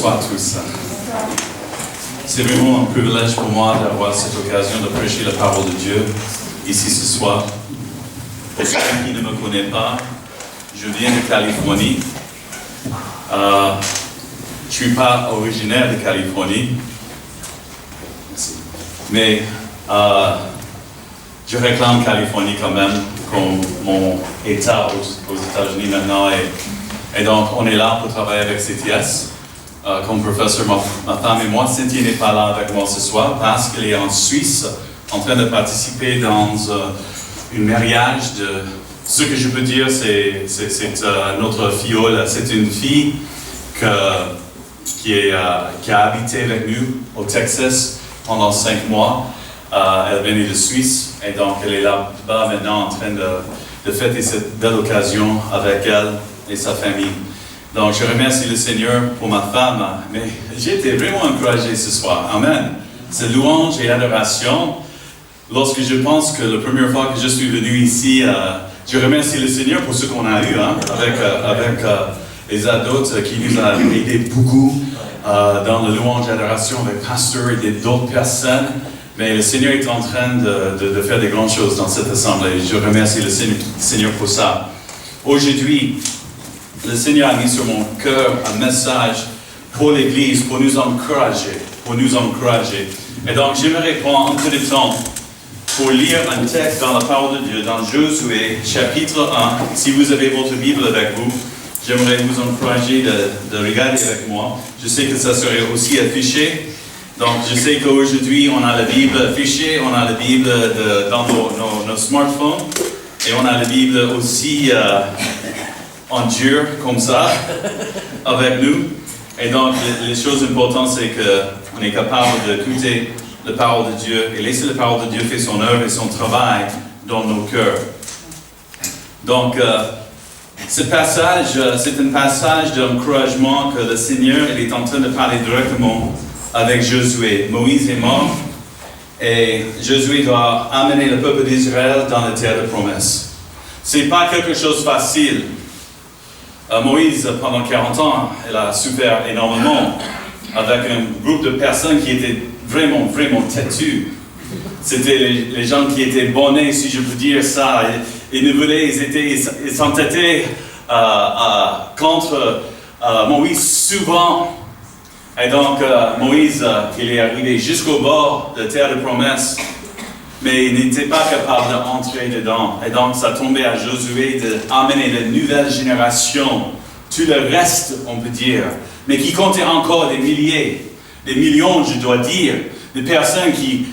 Bonsoir à tous. C'est vraiment un privilège pour moi d'avoir cette occasion de prêcher la parole de Dieu ici ce soir. Pour ceux qui ne me connaissent pas, je viens de Californie. Je ne suis pas originaire de Californie, mais je réclame Californie quand même comme mon État aux États-Unis maintenant. Et donc, on est là pour travailler avec CTS. Comme professeur, ma femme et moi, Cynthia n'est pas là avec moi ce soir parce qu'elle est en Suisse en train de participer dans un mariage de... Ce que je peux dire, c'est notre filleule. C'est une fille qui a habité avec nous au Texas pendant 5 mois. Elle venait de Suisse et donc elle est là-bas maintenant en train de fêter cette belle occasion avec elle et sa famille. Donc je remercie le Seigneur pour ma femme, mais j'ai été vraiment encouragé ce soir. Amen. C'est louange et adoration. Lorsque je pense que la première fois que je suis venu ici, je remercie le Seigneur pour ce qu'on a eu avec les adultes qui nous ont aidé beaucoup dans la louange et adoration avec Pasteur et d'autres personnes. Mais le Seigneur est en train de faire des grandes choses dans cette assemblée. Je remercie le Seigneur pour ça. Aujourd'hui, le Seigneur a mis sur mon cœur un message pour l'Église, pour nous encourager. Et donc, j'aimerais prendre un peu de temps pour lire un texte dans la parole de Dieu, dans Josué, chapitre 1. Si vous avez votre Bible avec vous, j'aimerais vous encourager de regarder avec moi. Je sais que ça serait aussi affiché. Donc, je sais qu'aujourd'hui, on a la Bible affichée, on a la Bible dans nos smartphones, et on a la Bible aussi en dur, comme ça, avec nous. Et donc, les choses importantes, c'est qu'on est capable d'écouter la parole de Dieu et laisser la parole de Dieu faire son œuvre et son travail dans nos cœurs. Donc, ce passage, c'est un passage d'encouragement que le Seigneur il est en train de parler directement avec Josué. Moïse est mort et Josué doit amener le peuple d'Israël dans la terre de promesse. Ce n'est pas quelque chose de facile. Moïse, pendant 40 ans, il a souffert énormément avec un groupe de personnes qui étaient vraiment têtus. C'était les gens qui étaient bonnets, si je peux dire ça. Ils s'entêtaient contre Moïse souvent. Et donc, Moïse, il est arrivé jusqu'au bord de la terre de promesse, mais il n'était pas capable d'entrer dedans. Et donc, ça tombait à Josué d'amener la nouvelle génération, tout le reste, on peut dire, mais qui comptait encore des milliers, des millions, je dois dire, de personnes qui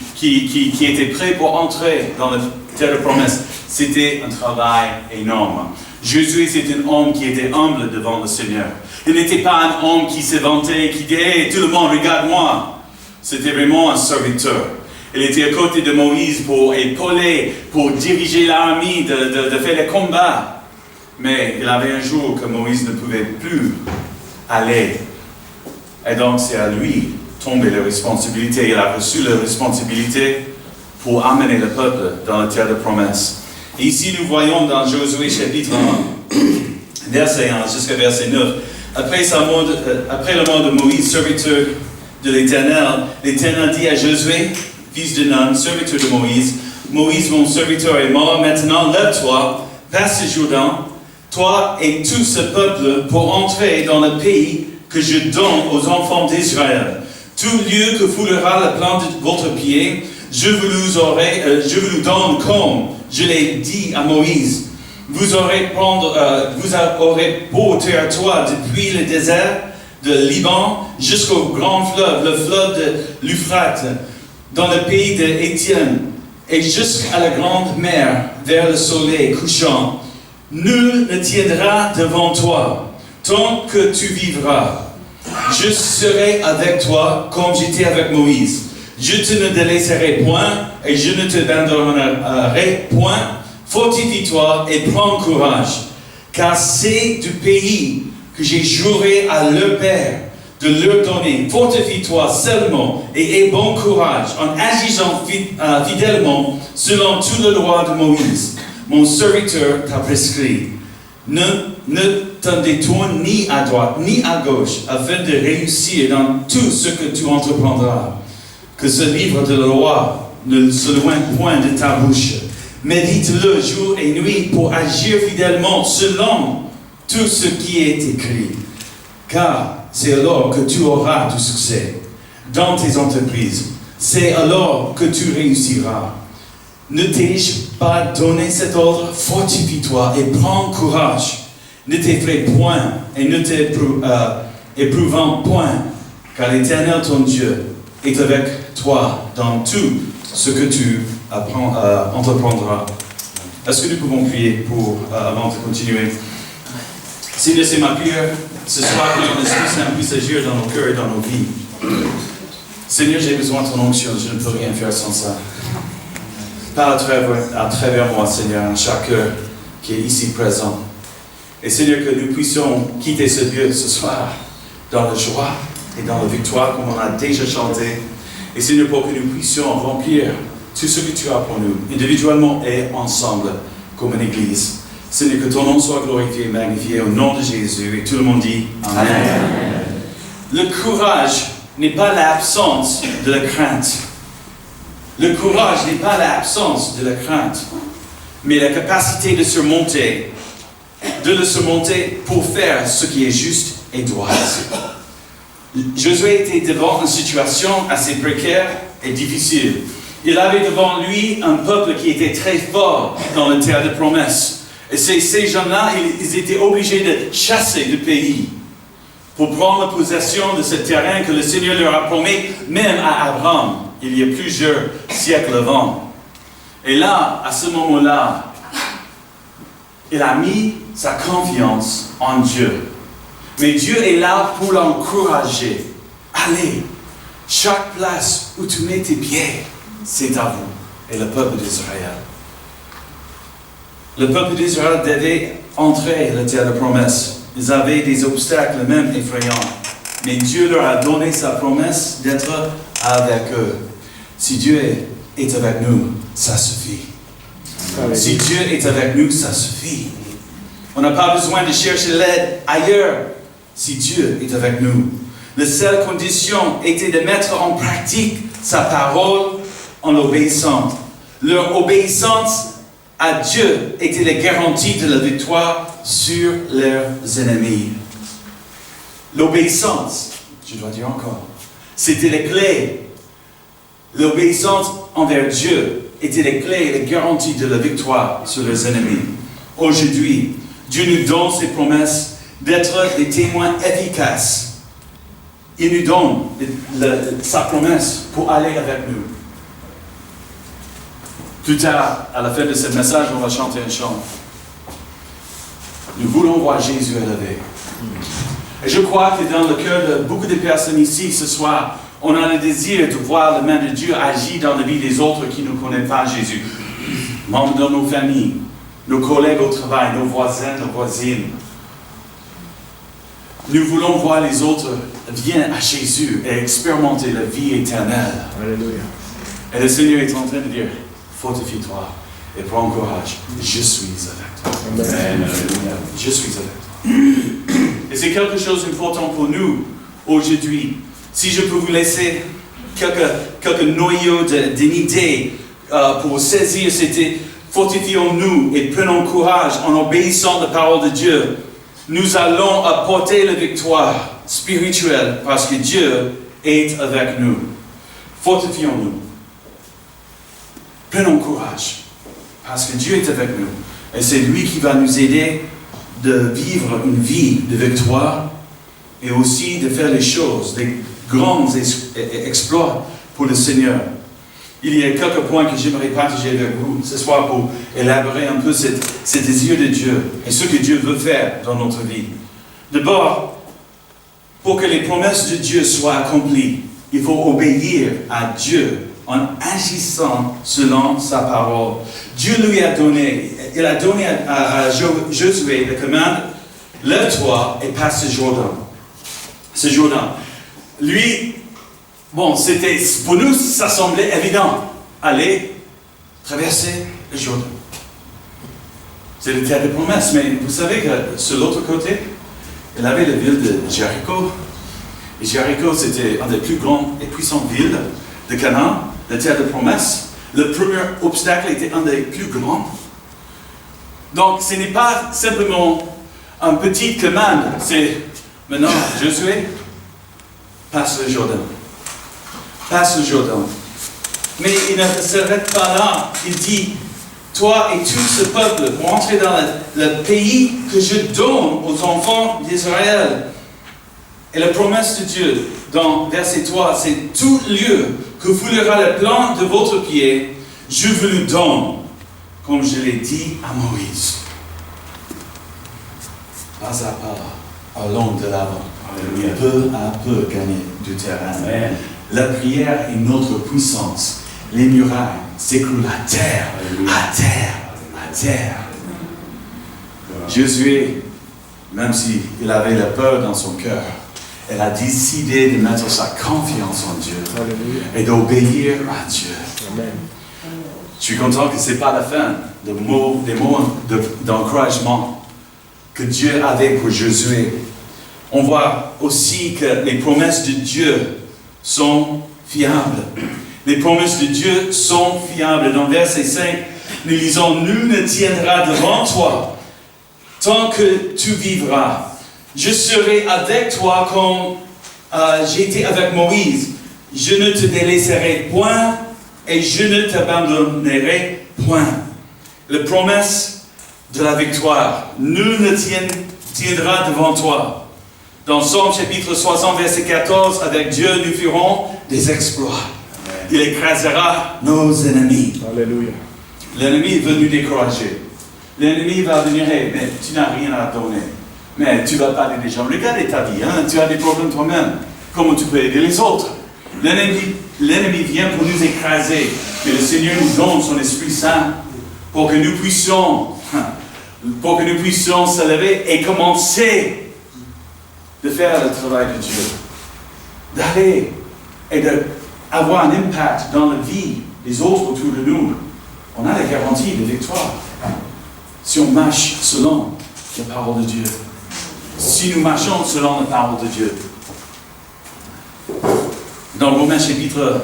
étaient prêtes pour entrer dans la terre de promesse. C'était un travail énorme. Josué, c'est un homme qui était humble devant le Seigneur. Il n'était pas un homme qui se vantait, qui disait hey, « tout le monde, regarde-moi ». C'était vraiment un serviteur. Il était à côté de Moïse pour épauler, pour diriger l'armée, de faire les combats. Mais il avait un jour que Moïse ne pouvait plus aller. Et donc c'est à lui tomber la responsabilité. Il a reçu la responsabilité pour amener le peuple dans la terre de promesse. Et ici nous voyons dans Josué chapitre 1, verset 1 jusqu'à verset 9. Après la mort de Moïse, serviteur de l'Éternel, l'Éternel dit à Josué, fils de Nun, serviteur de Moïse, Moïse, mon serviteur, est mort. Maintenant, lève-toi, passe ce Jourdain, toi et tout ce peuple, pour entrer dans le pays que je donne aux enfants d'Israël. Tout lieu que foulera la plante de votre pied, je vous le donne comme je l'ai dit à Moïse. Vous aurez beau territoire depuis le désert de Liban jusqu'au grand fleuve, le fleuve de l'Euphrate, dans le pays d'Étienne, et jusqu'à la grande mer, vers le soleil couchant. Nul ne tiendra devant toi, tant que tu vivras. Je serai avec toi, comme j'étais avec Moïse. Je ne te délaisserai point, et je ne te abandonnerai point. Fortifie-toi et prends courage, car c'est du pays que j'ai juré à leur père de leur donner. Fortifie-toi seulement et aie bon courage en agissant fidèlement selon toute la loi de Moïse. Mon serviteur t'a prescrit. Ne t'en détournes ni à droite ni à gauche, afin de réussir dans tout ce que tu entreprendras. Que ce livre de la loi ne se loigne point de ta bouche. Médite-le jour et nuit pour agir fidèlement selon tout ce qui est écrit. Car c'est alors que tu auras du succès dans tes entreprises. C'est alors que tu réussiras. Ne t'ai-je pas donné cet ordre? Fortifie-toi et prends courage. Ne t'effraie point et ne t'éprouvant point, car l'Éternel ton Dieu est avec toi dans tout ce que tu entreprendras. Est-ce que nous pouvons prier avant de continuer? Seigneur, c'est ma prière ce soir que ton Esprit Saint puisse agir dans nos cœurs et dans nos vies. Seigneur, j'ai besoin de ton onction, je ne peux rien faire sans ça. Parle à travers moi, Seigneur, chaque cœur qui est ici présent. Et Seigneur, que nous puissions quitter ce lieu ce soir dans la joie et dans la victoire, comme on a déjà chanté. Et Seigneur, pour que nous puissions remplir tout ce que tu as pour nous, individuellement et ensemble, comme une église. Seigneur, que ton nom soit glorifié et magnifié au nom de Jésus. Et tout le monde dit Amen. Amen. Le courage n'est pas l'absence de la crainte. Le courage n'est pas l'absence de la crainte, mais la capacité de le surmonter pour faire ce qui est juste et droit. Josué était devant une situation assez précaire et difficile. Il avait devant lui un peuple qui était très fort dans la terre de promesse. Et ces gens-là, ils étaient obligés de chasser le pays pour prendre possession de ce terrain que le Seigneur leur a promis, même à Abraham, il y a plusieurs siècles avant. Et là, à ce moment-là, il a mis sa confiance en Dieu. Mais Dieu est là pour l'encourager. Allez, chaque place où tu mets tes pieds, c'est à vous et le peuple d'Israël. Le peuple d'Israël devait entrer dans la terre de promesse. Ils avaient des obstacles même effrayants. Mais Dieu leur a donné sa promesse d'être avec eux. Si Dieu est avec nous, ça suffit. Si Dieu est avec nous, ça suffit. On n'a pas besoin de chercher l'aide ailleurs si Dieu est avec nous. La seule condition était de mettre en pratique sa parole en obéissant. Leur obéissance à Dieu était la garantie de la victoire sur leurs ennemis. L'obéissance, je dois dire encore, c'était la clé. L'obéissance envers Dieu était la clé et la garantie de la victoire sur leurs ennemis. Aujourd'hui, Dieu nous donne ses promesses d'être des témoins efficaces. Il nous donne sa promesse pour aller avec nous. Plus tard, à la fin de ce message, on va chanter un chant. Nous voulons voir Jésus élevé. Et je crois que dans le cœur de beaucoup de personnes ici ce soir, on a le désir de voir la main de Dieu agir dans la vie des autres qui ne connaissent pas Jésus. Membres de nos familles, nos collègues au travail, nos voisins, nos voisines. Nous voulons voir les autres venir à Jésus et expérimenter la vie éternelle. Alléluia. Et le Seigneur est en train de dire, fortifie-toi et prends courage. Je suis avec toi. Amen. Je suis avec toi. Et c'est quelque chose d'important pour nous aujourd'hui. Si je peux vous laisser quelques noyaux d'idées pour saisir, c'était fortifions-nous et prenons courage en obéissant à la parole de Dieu. Nous allons apporter la victoire spirituelle parce que Dieu est avec nous. Fortifions-nous. Prenons courage parce que Dieu est avec nous. Et c'est lui qui va nous aider de vivre une vie de victoire et aussi de faire les choses, des grands exploits pour le Seigneur. Il y a quelques points que j'aimerais partager avec vous ce soir pour élaborer un peu ce désir de Dieu et ce que Dieu veut faire dans notre vie. D'abord, pour que les promesses de Dieu soient accomplies, il faut obéir à Dieu en agissant selon sa parole. Dieu lui a donné, il a donné à Josué la commande, lève-toi et passe ce Jourdain. Lui, bon, pour nous, ça semblait évident. Aller traverser le Jourdain. C'est le terre de promesse, mais vous savez que sur l'autre côté, il avait la ville de Jéricho. Et Jéricho, c'était une des plus grandes et puissantes villes de Canaan, la terre de promesse. Le premier obstacle était un des plus grands. Donc, ce n'est pas simplement une petite commande, c'est maintenant, Josué, passe le Jourdain. Passe le Jourdain. Mais il ne s'arrête pas là. Il dit, toi et tout ce peuple vont entrer dans le pays que je donne aux enfants d'Israël. Et la promesse de Dieu, dans verset 3, c'est tout lieu que foulera le plan de votre pied, je vous le donne, comme je l'ai dit à Moïse. Pas à pas, allons de l'avant. Peu à peu gagner du terrain. Amen. La prière est notre puissance. Les murailles s'écroulent à terre, à terre, à terre. Josué, même s'il avait la peur dans son cœur, elle a décidé de mettre sa confiance en Dieu et d'obéir à Dieu. Amen. Je suis content que ce n'est pas la fin des mots d'encouragement que Dieu avait pour Josué. On voit aussi que les promesses de Dieu sont fiables. Les promesses de Dieu sont fiables. Dans verset 5, nous lisons, nul ne tiendra devant toi tant que tu vivras. Je serai avec toi comme j'étais avec Moïse. Je ne te délaisserai point et je ne t'abandonnerai point. La promesse de la victoire. Nul ne tiendra devant toi. Dans Psaume chapitre 60, verset 14, avec Dieu, nous ferons des exploits. Il écrasera nos ennemis. Alléluia. L'ennemi veut nous décourager. L'ennemi va venir, hey, mais tu n'as rien à donner. Mais tu vas parler des gens. Regarde ta vie, hein? Tu as des problèmes toi-même. Comment tu peux aider les autres? L'ennemi vient pour nous écraser. Mais le Seigneur nous donne son Esprit Saint pour que nous puissions se lever et commencer de faire le travail de Dieu. D'aller et d'avoir un impact dans la vie des autres autour de nous. On a la garantie de victoire. Si on marche selon la parole de Dieu. Si nous marchons selon la parole de Dieu. Dans Romains chapitre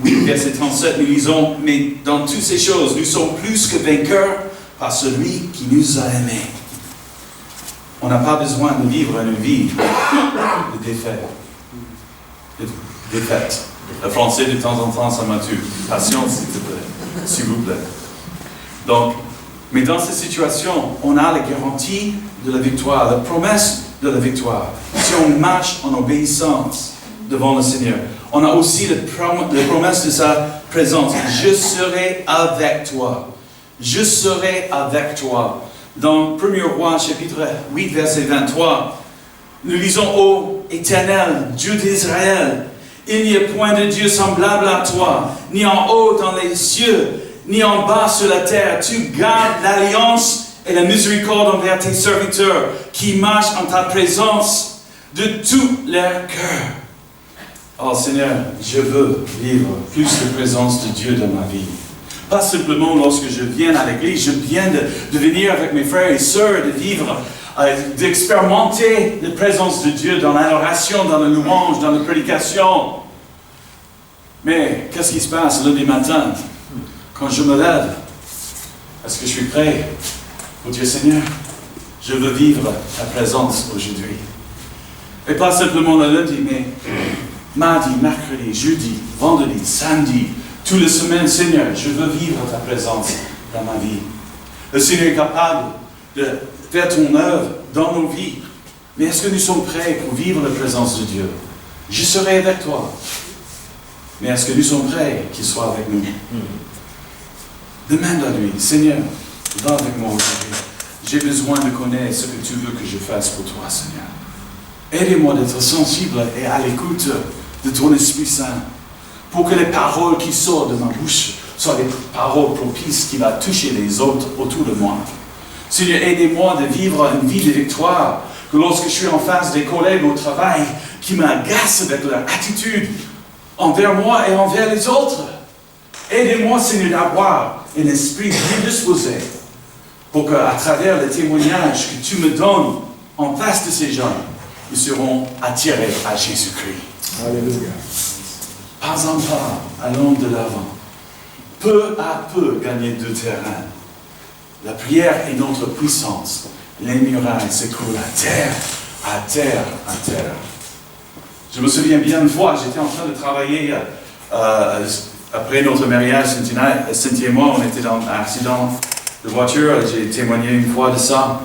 8, verset 37, nous lisons, mais dans toutes ces choses, nous sommes plus que vainqueurs par celui qui nous a aimés. On n'a pas besoin de vivre une vie de défaite. Le français, de temps en temps, ça m'a tué. Patience, s'il vous plaît. Donc, mais dans cette situation, on a la garantie de la victoire, la promesse de la victoire. Si on marche en obéissance devant le Seigneur, on a aussi la promesse de sa présence. Je serai avec toi. Je serai avec toi. Dans 1er Roi, chapitre 8, verset 23, nous lisons, ô Éternel, Dieu d'Israël, il n'y a point de Dieu semblable à toi, ni en haut dans les cieux, ni en bas sur la terre. Tu gardes l'alliance et la miséricorde envers tes serviteurs qui marchent en ta présence de tout leur cœur. Oh Seigneur, je veux vivre plus de présence de Dieu dans ma vie. Pas simplement lorsque je viens à l'église, je viens de venir avec mes frères et sœurs, de vivre, d'expérimenter la présence de Dieu dans l'adoration, dans la louange, dans la prédication. Mais qu'est-ce qui se passe lundi matin, quand je me lève? Est-ce que je suis prêt pour dire, Seigneur, je veux vivre ta présence aujourd'hui? Et pas simplement le lundi, mais mardi, mercredi, jeudi, vendredi, samedi, toute la semaine, Seigneur, je veux vivre ta présence dans ma vie. Le Seigneur est capable de faire ton œuvre dans nos vies. Mais est-ce que nous sommes prêts pour vivre la présence de Dieu? Je serai avec toi. Mais est-ce que nous sommes prêts qu'il soit avec nous? Demande à lui, Seigneur, va avec moi aujourd'hui. J'ai besoin de connaître ce que tu veux que je fasse pour toi, Seigneur. Aidez-moi d'être sensible et à l'écoute de ton Esprit Saint, pour que les paroles qui sortent de ma bouche soient des paroles propices qui vont toucher les autres autour de moi. Seigneur, aidez-moi de vivre une vie de victoire, que lorsque je suis en face des collègues au travail qui m'agacent avec leur attitude envers moi et envers les autres, aidez-moi, Seigneur, d'avoir un esprit bien disposé, pour qu'à travers le témoignage que tu me donnes en face de ces gens, ils seront attirés à Jésus-Christ. Alléluia. Pas en pas, allons de l'avant. Peu à peu, gagner du terrain. La prière est notre puissance. Les murailles s'écroulent à terre, à terre, à terre. Je me souviens bien une fois, j'étais en train de travailler après notre mariage, Cynthia et moi, on était dans un accident de voiture, j'ai témoigné une fois de ça.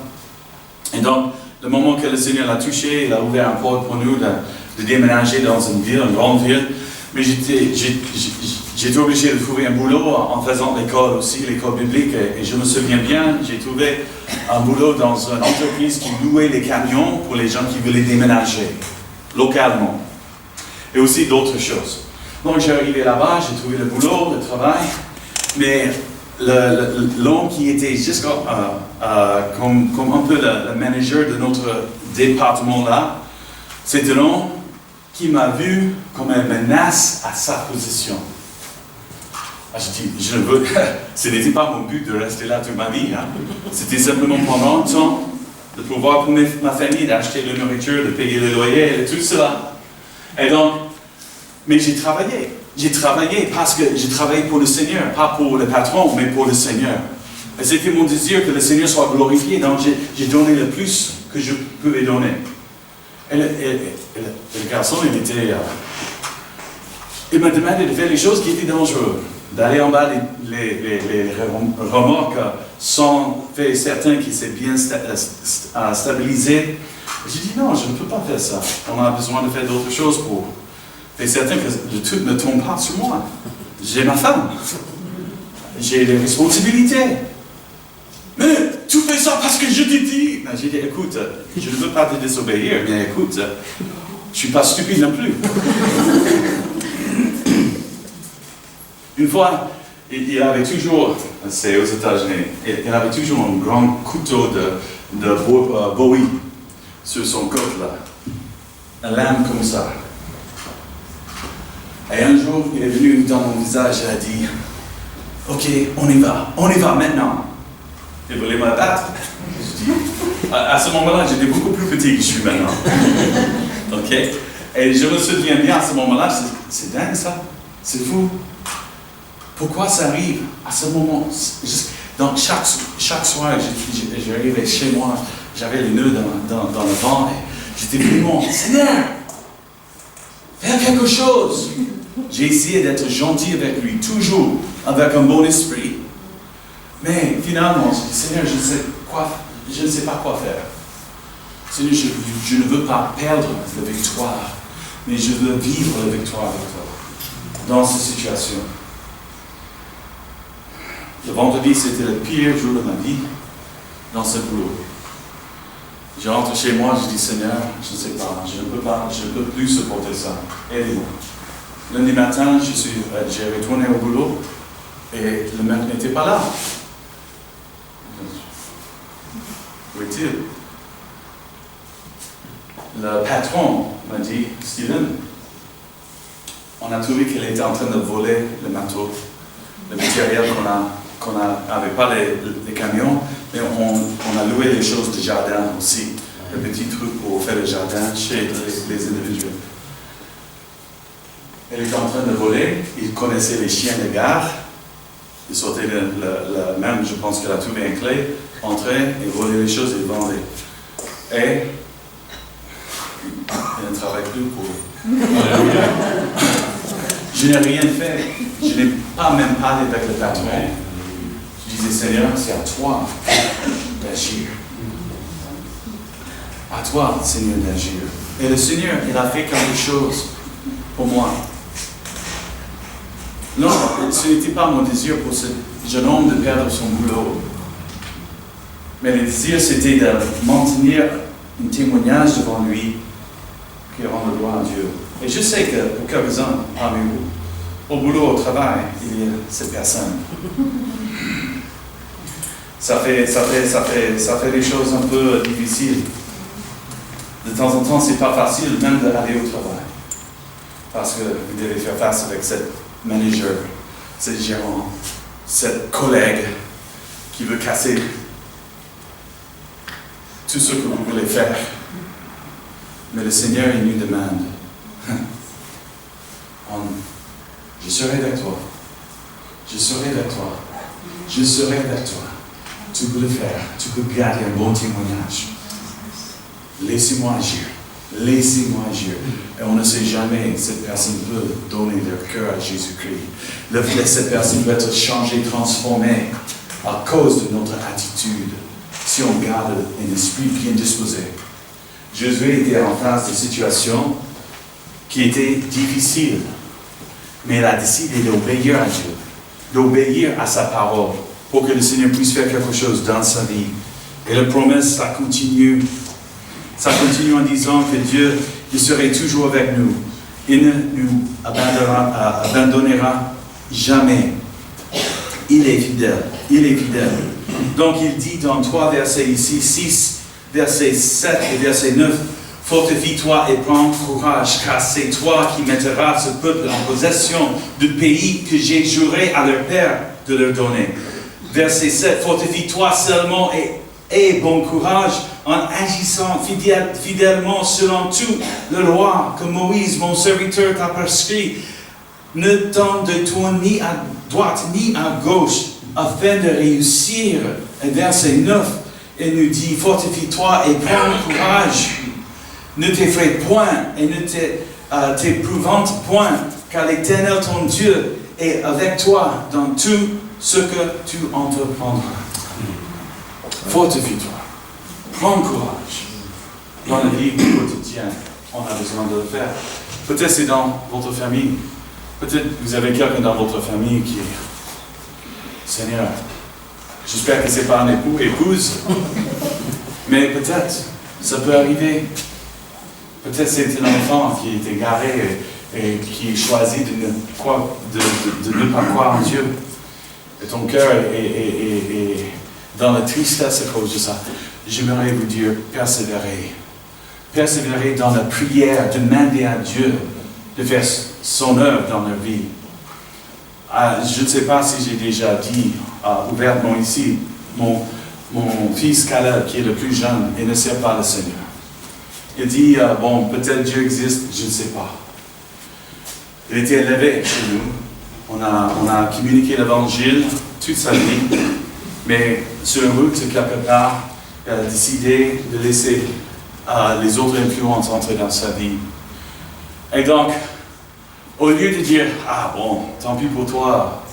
Et donc, le moment que le Seigneur l'a touché, il a ouvert un porte pour nous de déménager dans une ville, une grande ville. Mais j'étais obligé de trouver un boulot en faisant l'école aussi, l'école biblique. Et je me souviens bien, j'ai trouvé un boulot dans une entreprise qui louait les camions pour les gens qui voulaient déménager, localement. Et aussi d'autres choses. Donc j'ai arrivé là-bas, j'ai trouvé le boulot, le travail. Mais l'homme qui était juste comme un peu le manager de notre département là, c'était l'homme qui m'a vu comme une menace à sa position. Je dis, ce n'était pas mon but de rester là toute ma vie. Hein. C'était simplement pendant le temps de pouvoir pour ma famille, d'acheter la nourriture, de payer le loyer et tout cela. Et donc, mais j'ai travaillé. J'ai travaillé parce que j'ai travaillé pour le Seigneur, pas pour le patron, mais pour le Seigneur. Et c'était mon désir que le Seigneur soit glorifié, donc j'ai donné le plus que je pouvais donner. Et le garçon, il m'a demandé de faire les choses qui étaient dangereuses, d'aller en bas les remorques sans faire certain qu'il s'est bien stabilisé. J'ai dit non, je ne peux pas faire ça. On a besoin de faire d'autres choses pour faire certain que le tout ne tombe pas sur moi. J'ai ma femme. J'ai des responsabilités. Mais tu fais ça parce que je t'ai dit. J'ai dit, écoute, je ne veux pas te désobéir, mais écoute, je ne suis pas stupide non plus. Une fois, il avait toujours, c'est aux États-Unis, il avait toujours un grand couteau de Bowie sur son côte là. Une lame comme ça. Et un jour, il est venu dans mon visage et a dit, ok, on y va maintenant. Il voulait me battre. Je dis, à ce moment-là, j'étais beaucoup plus petit que je suis maintenant. Ok? Et je me souviens bien à ce moment-là, c'est dingue ça, c'est fou. Pourquoi ça arrive à ce moment? Donc chaque soir, j'arrivais chez moi, j'avais les nœuds dans le vent, et j'étais vraiment, Seigneur, fais quelque chose. J'ai essayé d'être gentil avec lui, toujours avec un bon esprit. Mais finalement, j'ai dit, Seigneur, je ne sais pas quoi faire. Seigneur, je ne veux pas perdre la victoire, mais je veux vivre la victoire avec toi dans cette situation. Le vendredi, c'était le pire jour de ma vie dans ce boulot. Je rentre chez moi, je dis, Seigneur, je ne sais pas, je ne peux plus supporter ça. Aidez-moi. Lundi matin, j'ai retourné au boulot et le maître n'était pas là. Où est-il? Le patron m'a dit, Steven, on a trouvé qu'il était en train de voler le manteau, le matériel qu'on n'avait pas les camions, mais on a loué les choses du jardin aussi, le petit truc pour faire le jardin chez les individus. Il était en train de voler, il connaissait les chiens de gare, il sortait même, je pense qu'il a trouvé une clé, entrait et volait les choses et vendait. Et il ne travaille plus pour eux. Je n'ai rien fait, je n'ai pas même parlé avec le patron. Je disais, Seigneur, c'est à toi d'agir. À toi, Seigneur, d'agir. Et le Seigneur, il a fait quelque chose pour moi. Non, ce n'était pas mon désir pour ce jeune homme de perdre son boulot. Mais le désir, c'était de maintenir un témoignage devant lui qui rend le gloire à Dieu. Et je sais que pour quelques-uns parmi vous, au boulot, au travail, il y a cette personne. Ça fait des choses un peu difficiles. De temps en temps, c'est pas facile même d'aller au travail. Parce que vous devez faire face avec cette manager, ce gérant, cette collègue qui veut casser tout ce que vous voulez faire. Mais le Seigneur, il nous demande, je serai avec toi. Je serai avec toi. Je serai avec toi. Tu peux le faire. Tu peux garder un bon témoignage. Laissez-moi agir. Laissez-moi agir. Et on ne sait jamais, cette personne peut donner leur cœur à Jésus-Christ. Cette personne peut être changée, transformée à cause de notre attitude, si on garde un esprit bien disposé. Josué était en face de situations qui étaient difficiles, mais il a décidé d'obéir à Dieu, d'obéir à sa parole, pour que le Seigneur puisse faire quelque chose dans sa vie. Et la promesse, ça continue. Ça continue en disant que Dieu, il serait toujours avec nous. Il ne nous abandonnera jamais. Il est fidèle. Il est fidèle. Donc il dit dans 3 versets ici, 6, versets 7 et verset 9, « Fortifie-toi et prends courage, car c'est toi qui mettras ce peuple en possession du pays que j'ai juré à leur père de leur donner. » Verset 7, « Fortifie-toi seulement et aie bon courage en agissant fidèlement selon tout le loi que Moïse, mon serviteur, t'a prescrit. Ne t'en détourne ni à droite ni à gauche, afin de réussir. » Et verset 9, il nous dit, « Fortifie-toi et prends courage. Ne t'effraie point et ne t'épouvante point, car l'Éternel ton Dieu est avec toi dans tout ce que tu entreprendras. » Fortifie-toi. Prends courage. Dans la vie quotidienne, on a besoin de le faire. Peut-être c'est dans votre famille. Peut-être vous avez quelqu'un dans votre famille qui est Seigneur. J'espère que ce n'est pas un époux, épouse. Mais peut-être, ça peut arriver. Peut-être c'est un enfant qui est égaré et qui choisit de ne pas croire en Dieu. Et ton cœur est dans la tristesse à cause de ça. J'aimerais vous dire, persévérez. Persévérez dans la prière, demandez à Dieu de faire son œuvre dans leur vie. Je ne sais pas si j'ai déjà dit ouvertement ici, mon fils Caleb, qui est le plus jeune, il ne sait pas le Seigneur. Il dit, bon, peut-être Dieu existe, je ne sais pas. Il était élevé chez nous. On a communiqué l'évangile toute sa vie, mais sur la route, quelque part, il a décidé de laisser les autres influences entrer dans sa vie. Et donc, au lieu de dire, ah bon, tant pis pour toi,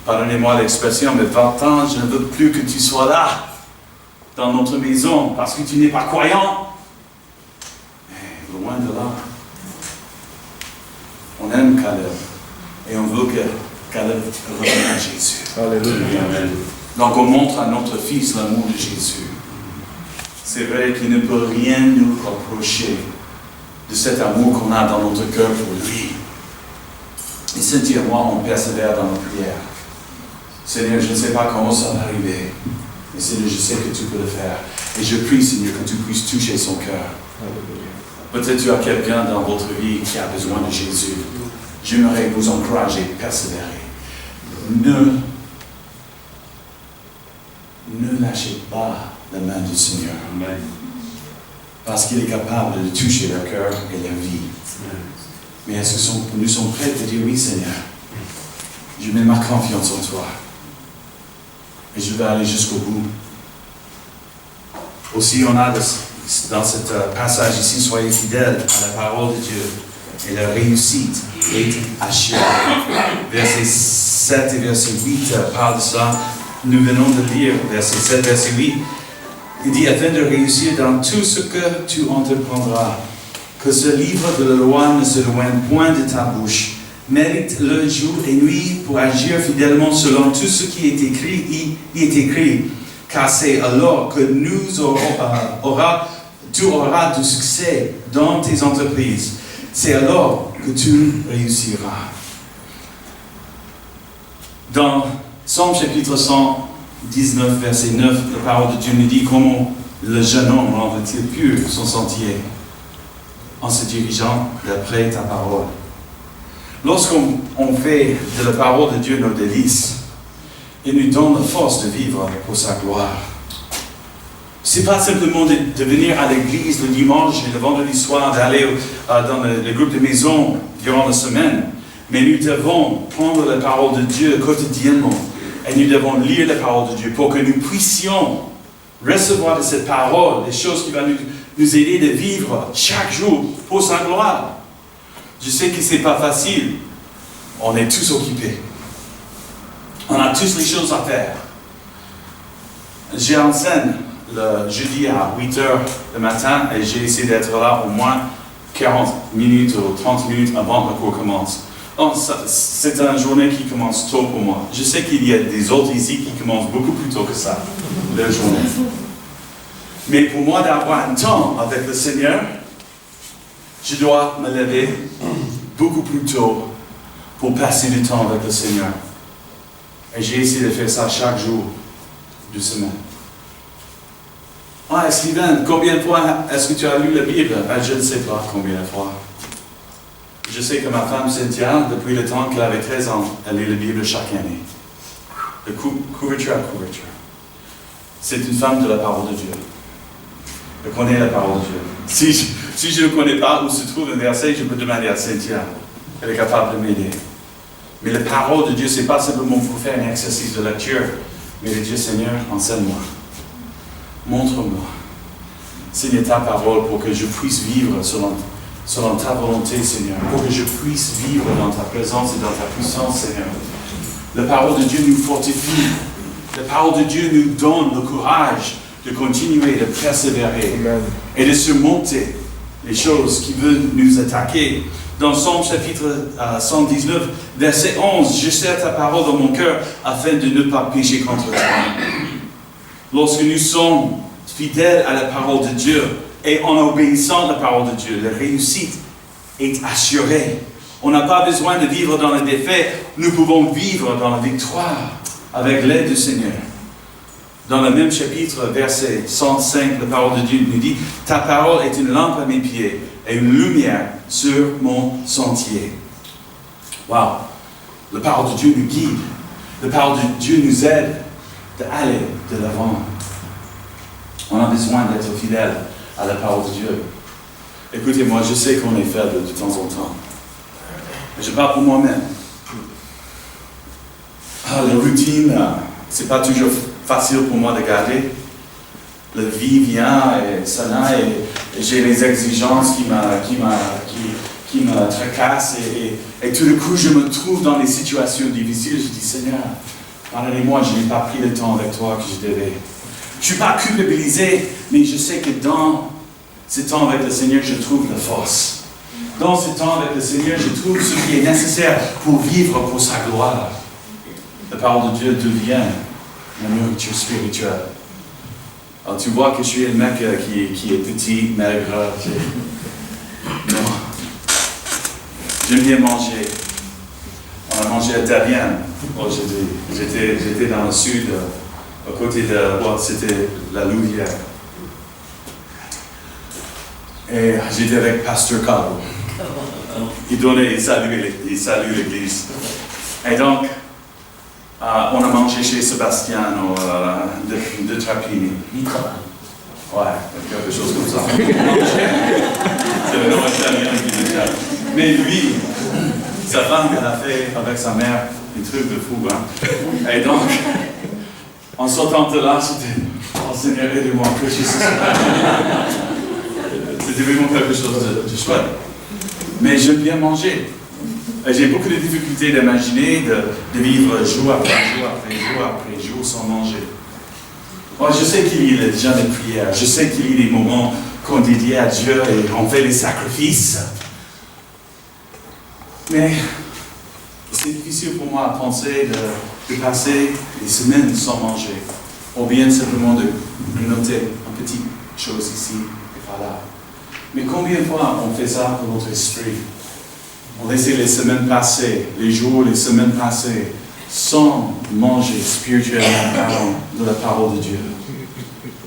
pardonnez-moi l'expression, mais 20 ans, je ne veux plus que tu sois là, dans notre maison, parce que tu n'es pas croyant. Mais loin de là. On aime Caleb, et on veut que Caleb revienne à Jésus. Alléluia. Amen. Donc on montre à notre fils l'amour de Jésus. C'est vrai qu'il ne peut rien nous reprocher de cet amour qu'on a dans notre cœur pour lui. Et Cynthia et moi, on persévère dans nos prières. Seigneur, je ne sais pas comment ça va arriver, mais Seigneur, je sais que tu peux le faire. Et je prie, Seigneur, que tu puisses toucher son cœur. Peut-être tu as quelqu'un dans votre vie qui a besoin de Jésus. J'aimerais vous encourager, persévérer. Ne lâchez pas la main du Seigneur. Amen. Parce qu'il est capable de toucher leur cœur et leur vie. Mais est-ce que nous sommes prêts à dire oui, Seigneur? Je mets ma confiance en toi. Et je vais aller jusqu'au bout. Aussi, on a dans ce passage ici, soyez fidèles à la parole de Dieu. Et la réussite est assurée. Verset 7 et verset 8 parlent de ça. Nous venons de lire verset 7, verset 8. Il dit, afin de réussir dans tout ce que tu entreprendras, que ce livre de la loi ne se loigne point de ta bouche. Médite-le jour et nuit pour agir fidèlement selon tout ce qui est écrit, y est écrit. Car c'est alors que tu auras du succès dans tes entreprises. C'est alors que tu réussiras. Dans Psaume chapitre 119, verset 9, la parole de Dieu nous dit comment le jeune homme rendra-t-il pur son sentier en se dirigeant d'après ta parole. Lorsqu'on fait de la parole de Dieu nos délices, il nous donne la force de vivre pour sa gloire. C'est pas simplement de venir à l'église le dimanche et le vendredi soir, d'aller dans le groupe de maison durant la semaine. Mais nous devons prendre la parole de Dieu quotidiennement. Et nous devons lire la parole de Dieu pour que nous puissions recevoir de cette parole des choses qui vont nous aider de vivre chaque jour pour sa gloire. Je sais que ce n'est pas facile. On est tous occupés. On a tous les choses à faire. J'enseigne le jeudi à 8h le matin et j'ai essayé d'être là au moins 40 minutes ou 30 minutes avant que le cours commence. Donc, c'est une journée qui commence tôt pour moi. Je sais qu'il y a des autres ici qui commencent beaucoup plus tôt que ça, leur journée. Mais pour moi, d'avoir un temps avec le Seigneur, je dois me lever beaucoup plus tôt pour passer du temps avec le Seigneur. Et j'ai essayé de faire ça chaque jour de semaine. Ah, Steven, combien de fois est-ce que tu as lu la Bible? Je ne sais pas combien de fois. Je sais que ma femme Cynthia, depuis le temps qu'elle avait 13 ans, elle lit la Bible chaque année. De couverture à couverture. C'est une femme de la parole de Dieu. Elle connaît la parole de Dieu. Si je ne connais pas où se trouve un verset, je peux demander à Cynthia. Elle est capable de m'aider. Mais la parole de Dieu, ce n'est pas simplement pour faire un exercice de lecture, mais de dire, Seigneur, enseigne-moi. Montre-moi. Seigneur, ta parole pour que je puisse vivre selon ta volonté, Seigneur. Pour que je puisse vivre dans ta présence et dans ta puissance, Seigneur. La parole de Dieu nous fortifie. La parole de Dieu nous donne le courage de continuer, de persévérer. Amen. Et de surmonter les choses qui veulent nous attaquer. Dans Psaume chapitre 119, verset 11, « Je serre ta parole dans mon cœur afin de ne pas pécher contre toi. » Lorsque nous sommes fidèles à la parole de Dieu et en obéissant à la parole de Dieu, la réussite est assurée. On n'a pas besoin de vivre dans le défait, nous pouvons vivre dans la victoire avec l'aide du Seigneur. Dans le même chapitre, verset 105, la parole de Dieu nous dit « Ta parole est une lampe à mes pieds et une lumière sur mon sentier. » Wow! La parole de Dieu nous guide. La parole de Dieu nous aide d'aller de l'avant. On a besoin d'être fidèle à la parole de Dieu. Écoutez-moi, je sais qu'on est faible de temps en temps. Je parle pour moi-même. La routine, c'est pas toujours facile pour moi de garder. La vie vient et ça vient et j'ai les exigences qui me tracassent et tout d'un coup je me trouve dans des situations difficiles. Je dis Seigneur, pardonnez-moi, je n'ai pas pris le temps avec toi que je devais. Je ne suis pas culpabilisé, mais je sais que dans ce temps avec le Seigneur, je trouve la force. Dans ce temps avec le Seigneur, je trouve ce qui est nécessaire pour vivre pour sa gloire. La parole de Dieu devient la nourriture spirituelle. Alors tu vois que je suis un mec qui est petit, maigre. Non. J'aime bien manger. On a mangé italien. Oh, j'étais dans le sud, à côté de... c'était la Louvière. Et j'étais avec Pasteur Cabo. Il saluait l'église. Et donc, on a mangé chez Sébastien de Trapini. Ouais, quelque chose comme ça. C'est le nom italien qui dit ça. Mais lui, sa femme, elle a fait avec sa mère des trucs de fou. Hein? Et donc, en sortant de là, j'étais, oh Seigneur, aidez-moi à prêcher ce soir. C'était vraiment quelque chose de chouette. Mais j'aime bien manger. J'ai beaucoup de difficultés d'imaginer de vivre jour après jour après jour après jour sans manger. Bon, je sais qu'il y a des gens de prière, je sais qu'il y a des moments qu'on dédie à Dieu et on fait les sacrifices. Mais c'est difficile pour moi à penser de passer des semaines sans manger, ou bien simplement de noter une petite chose ici et par là. Mais combien de fois on fait ça pour notre esprit? On laisse les semaines passer, les jours, les semaines passer, sans manger spirituellement parlant de la parole de Dieu.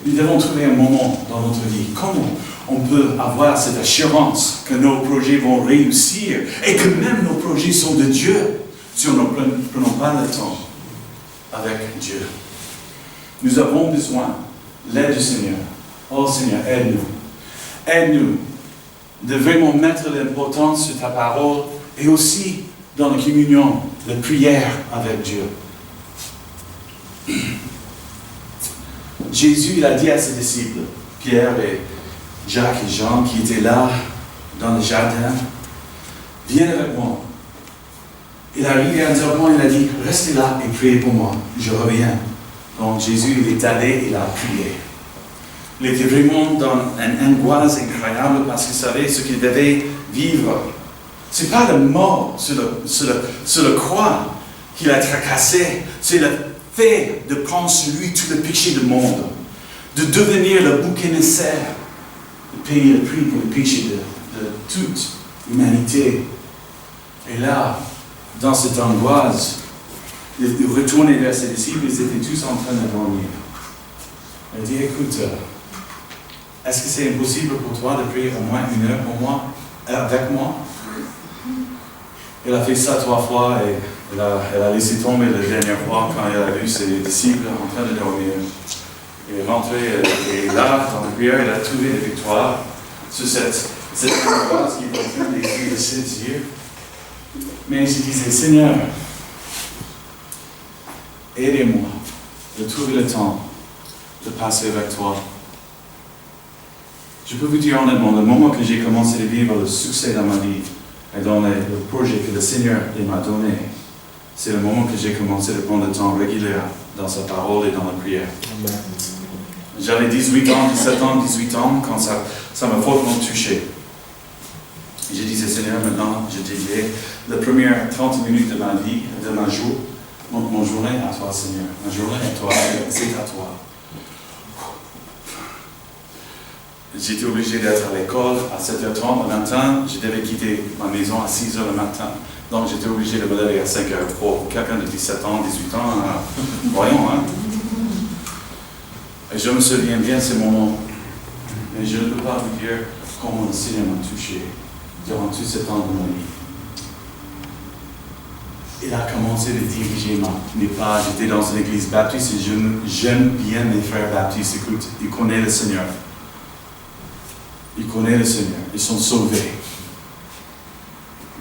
Nous devons trouver un moment dans notre vie. Comment on peut avoir cette assurance que nos projets vont réussir et que même nos projets sont de Dieu si on ne prenons pas le temps avec Dieu. Nous avons besoin de l'aide du Seigneur Oh Seigneur, aide-nous. Aide-nous de vraiment mettre l'importance sur ta parole et aussi dans la communion, la prière avec Dieu. Jésus, il a dit à ses disciples, Pierre et Jacques et Jean, qui étaient là dans le jardin, viens avec moi. Il est arrivé à un certain point, il a dit, restez là et priez pour moi, je reviens. Donc Jésus, il est allé, il a prié. Il était vraiment dans une angoisse incroyable parce qu'il savait ce qu'il devait vivre. Ce n'est pas la mort sur le croix qu'il a tracassé, c'est le fait de prendre sur lui tout le péché du monde, de devenir le bouc émissaire, de payer le prix pour le péché de toute l'humanité. Et là, dans cette angoisse, il retournait vers ses disciples, ils étaient tous en train de dormir. Il dit, écoute, est-ce que c'est impossible pour toi de prier au moins 1 heure pour moi, avec moi? Il a fait ça 3 fois et elle a laissé tomber la dernière fois quand il a vu ses disciples en train de dormir. Il est rentré et là, dans la prière, il a trouvé la victoire sur cette angoisse qui est en train d'essayer de saisir. Mais il se disait, Seigneur, aidez-moi de trouver le temps de passer avec toi. Je peux vous dire honnêtement, le moment que j'ai commencé à vivre le succès dans ma vie et dans le projet que le Seigneur m'a donné, c'est le moment que j'ai commencé à prendre le temps régulier dans sa parole et dans la prière. Amen. J'avais 18 ans, 17 ans, 18 ans, quand ça m'a fortement touché. Je disais, Seigneur, maintenant, je dédie les premières 30 minutes de ma vie, de ma journée à toi, Seigneur. Ma journée à toi, c'est à toi. J'étais obligé d'être à l'école à 7h30 le matin. Je devais quitter ma maison à 6h le matin. Donc, j'étais obligé de me lever à 5h. Pour quelqu'un de 17 ans, 18 ans, voyons, hein. Et je me souviens bien de ces moments. Mais je ne peux pas vous dire comment le Seigneur m'a touché durant tout ce temps de ma vie. Il a commencé à diriger mes pas. J'étais dans une église baptiste et j'aime bien mes frères baptistes. Écoute, ils connaissent le Seigneur. Ils connaissent le Seigneur. Ils sont sauvés.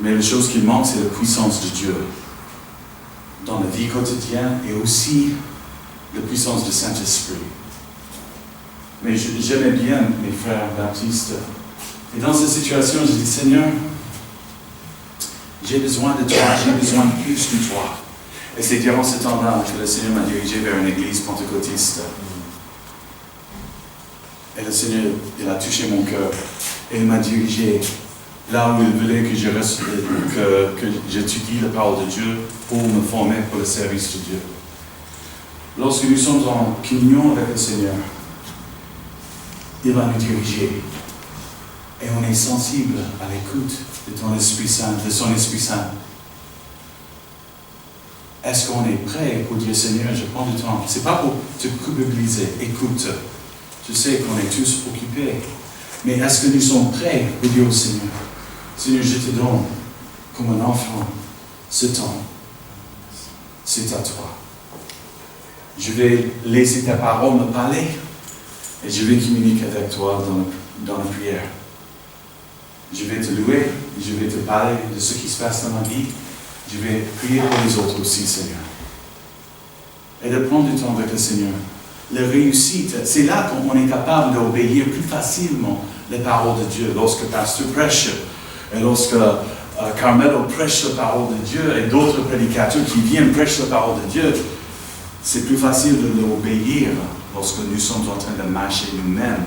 Mais la chose qui manque, c'est la puissance de Dieu dans la vie quotidienne et aussi la puissance du Saint-Esprit. Mais j'aimais bien mes frères baptistes. Et dans cette situation, je dis, Seigneur, j'ai besoin de toi, j'ai besoin de plus de toi. Et c'est durant ce temps-là que le Seigneur m'a dirigé vers une église pentecôtiste. Et le Seigneur, il a touché mon cœur. Et il m'a dirigé là où il voulait que j'étudie la parole de Dieu pour me former pour le service de Dieu. Lorsque nous sommes en communion avec le Seigneur, il va nous diriger. Et on est sensible à l'écoute de ton Esprit Saint, de son Esprit Saint. Est-ce qu'on est prêt pour dire, Seigneur, je prends du temps? Ce n'est pas pour te culpabiliser. Écoute, je sais qu'on est tous occupés. Mais est-ce que nous sommes prêts pour dire au Seigneur, Seigneur, je te donne comme un enfant ce temps. C'est à toi. Je vais laisser ta parole me parler et je vais communiquer avec toi dans la prière. Je vais te louer, je vais te parler de ce qui se passe dans ma vie. Je vais prier pour les autres aussi, Seigneur. Et de prendre du temps avec le Seigneur. La réussite, c'est là qu'on est capable d'obéir plus facilement les paroles de Dieu. Lorsque Pasteur prêche, et lorsque Carmelo prêche la parole de Dieu, et d'autres prédicateurs qui viennent prêcher la parole de Dieu, c'est plus facile de l'obéir lorsque nous sommes en train de marcher nous-mêmes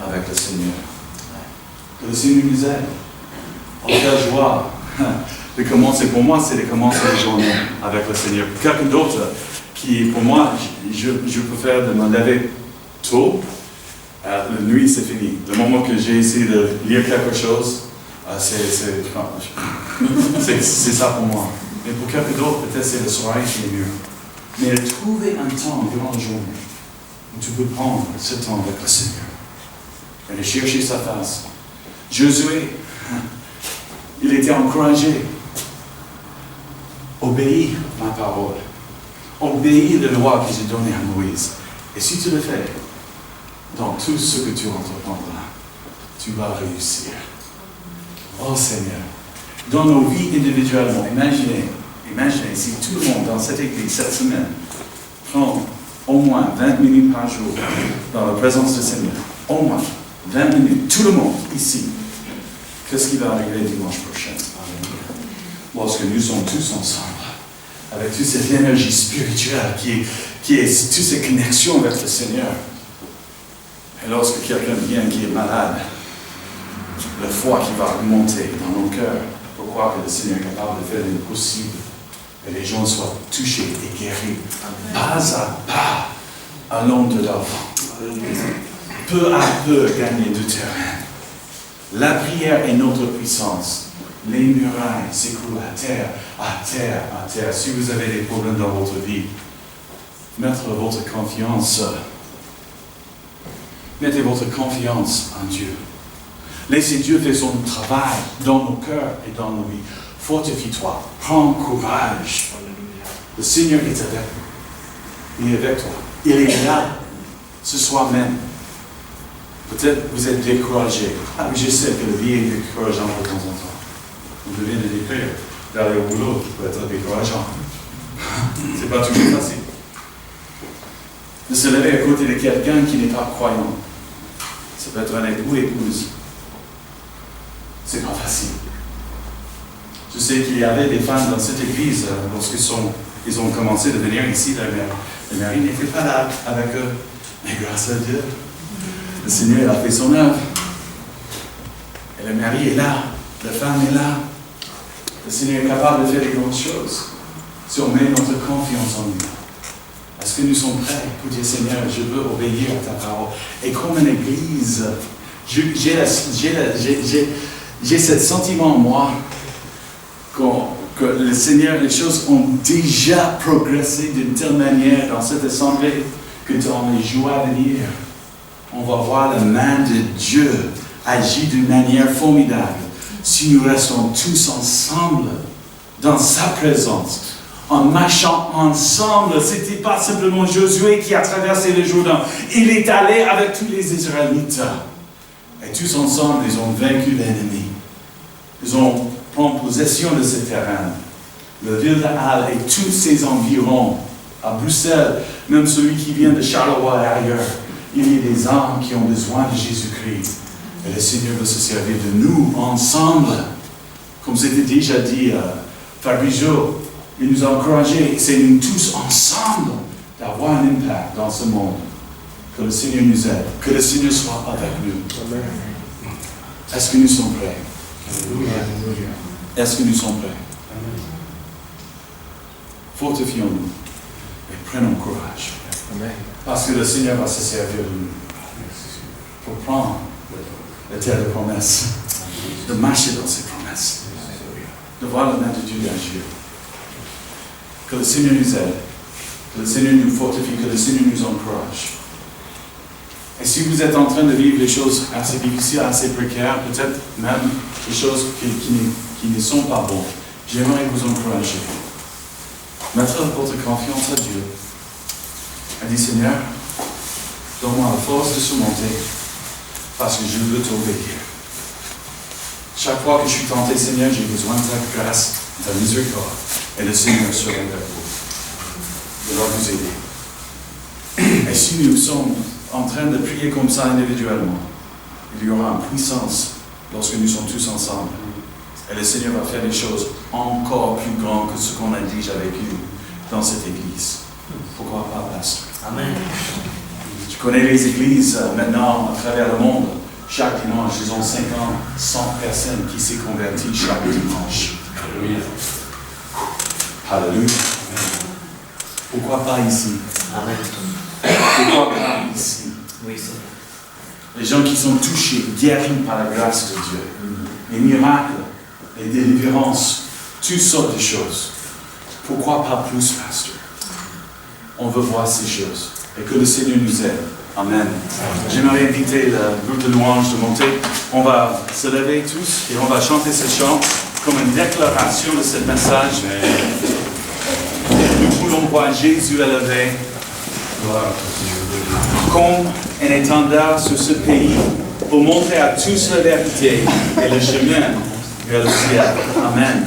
avec le Seigneur. Que le Seigneur nous aide. En quelle joie de commencer. Pour moi, c'est de commencer la journée avec le Seigneur. Quelqu'un d'autre qui, pour moi, je préfère de me lever tôt. La nuit, c'est fini. Le moment que j'ai essayé de lire quelque chose, c'est ça pour moi. Mais pour quelqu'un d'autre, peut-être c'est le soir qui est mieux. Mais trouver un temps durant la journée où tu peux prendre ce temps avec le Seigneur et de chercher sa face. Josué, il était encouragé. Obéis ma parole. Obéis la loi que j'ai donnée à Moïse. Et si tu le fais, dans tout ce que tu entreprendras, tu vas réussir. Oh Seigneur, dans nos vies individuellement, imaginez si tout le monde dans cette église, cette semaine, prend au moins 20 minutes par jour dans la présence du Seigneur. Au moins 20 minutes, tout le monde ici. Qu'est-ce qui va arriver dimanche prochain? Lorsque nous sommes tous ensemble, avec toute cette énergie spirituelle qui est toute cette connexion avec le Seigneur. Et lorsque quelqu'un vient qui est malade, la foi qui va augmenter dans nos cœurs pour croire que le Seigneur est capable de faire l'impossible et les gens soient touchés et guéris, pas à pas, allons de l'avant. Peu à peu gagner du terrain. La prière est notre puissance. Les murailles s'écroulent à terre, à terre, à terre. Si vous avez des problèmes dans votre vie, mettez votre confiance en Dieu. Laissez Dieu faire son travail dans nos cœurs et dans nos vies. Fortifie-toi, prends courage. Le Seigneur est avec nous. Il est avec toi. Il est là, ce soir même. Peut-être vous êtes découragé. Ah, mais je sais que la vie est décourageante de temps en temps. Vous devez le décrire. D'aller au boulot peut être décourageant. C'est pas toujours facile. De se lever à côté de quelqu'un qui n'est pas croyant. Ça peut être un époux, épouse. C'est pas facile. Je sais qu'il y avait des femmes dans cette église, lorsqu'ils ont commencé de venir ici, le mari n'était pas là avec eux. Mais grâce à Dieu, le Seigneur a fait son œuvre. Et le mari est là, la femme est là. Le Seigneur est capable de faire des grandes choses si on met notre confiance en lui. Est-ce que nous sommes prêts pour dire, Seigneur, je veux obéir à ta parole? Et comme une église, j'ai ce sentiment en moi que le Seigneur, les choses ont déjà progressé d'une telle manière dans cette assemblée que dans les jours à venir, on va voir la main de Dieu agir d'une manière formidable si nous restons tous ensemble dans sa présence, en marchant ensemble. Ce n'était pas simplement Josué qui a traversé le Jourdain, il est allé avec tous les Israélites. Et tous ensemble, ils ont vaincu l'ennemi. Ils ont pris possession de ce terrain. La ville de Halle et tous ses environs, à Bruxelles, même celui qui vient de Charleroi et ailleurs, il y a des âmes qui ont besoin de Jésus-Christ. Et le Seigneur veut se servir de nous ensemble. Comme c'était déjà dit, Fabrizio, il nous a encouragés, c'est nous tous ensemble d'avoir un impact dans ce monde. Que le Seigneur nous aide, que le Seigneur soit avec nous. Amen. Est-ce que nous sommes prêts? Alléluia. Est-ce que nous sommes prêts? Amen. Fortifions-nous et prenons courage. Amen. Parce que le Seigneur va se servir de nous pour prendre la terre de promesses, de marcher dans ses promesses, de voir la main de Dieu agir. Que le Seigneur nous aide, que le Seigneur nous fortifie, que le Seigneur nous encourage. Et si vous êtes en train de vivre des choses assez difficiles, assez précaires, peut-être même des choses qui ne sont pas bonnes, j'aimerais vous encourager. Mettre votre confiance à Dieu. Et dire, Seigneur, donne-moi la force de surmonter, parce que je veux t'obéir. Chaque fois que je suis tenté, Seigneur, j'ai besoin de ta grâce, de ta miséricorde, et le Seigneur sera avec vous. Il va vous aider. Et si nous sommes en train de prier comme ça individuellement, il y aura une puissance lorsque nous sommes tous ensemble. Et le Seigneur va faire des choses encore plus grandes que ce qu'on a déjà vécu dans cette église. Pourquoi pas, pasteur? Amen. Je connais les églises maintenant à travers le monde. Chaque dimanche, ils ont 50, 100 personnes qui s'y convertissent chaque dimanche. Alléluia. Alléluia. Pourquoi pas ici? Amen. Pourquoi pas ici? Oui, c'est les gens qui sont touchés, guéris par la grâce de Dieu. Les miracles, les délivrances, toutes sortes de choses. Pourquoi pas plus, pasteur? On veut voir ces choses. Et que le Seigneur nous aide. Amen. J'aimerais inviter le groupe de louanges de monter. On va se lever tous et on va chanter ce chant comme une déclaration de ce message. Nous voulons voir Jésus élevé. Gloire à Dieu. comme un étendard sur ce pays pour montrer à tous la vérité et le chemin vers le ciel. Amen.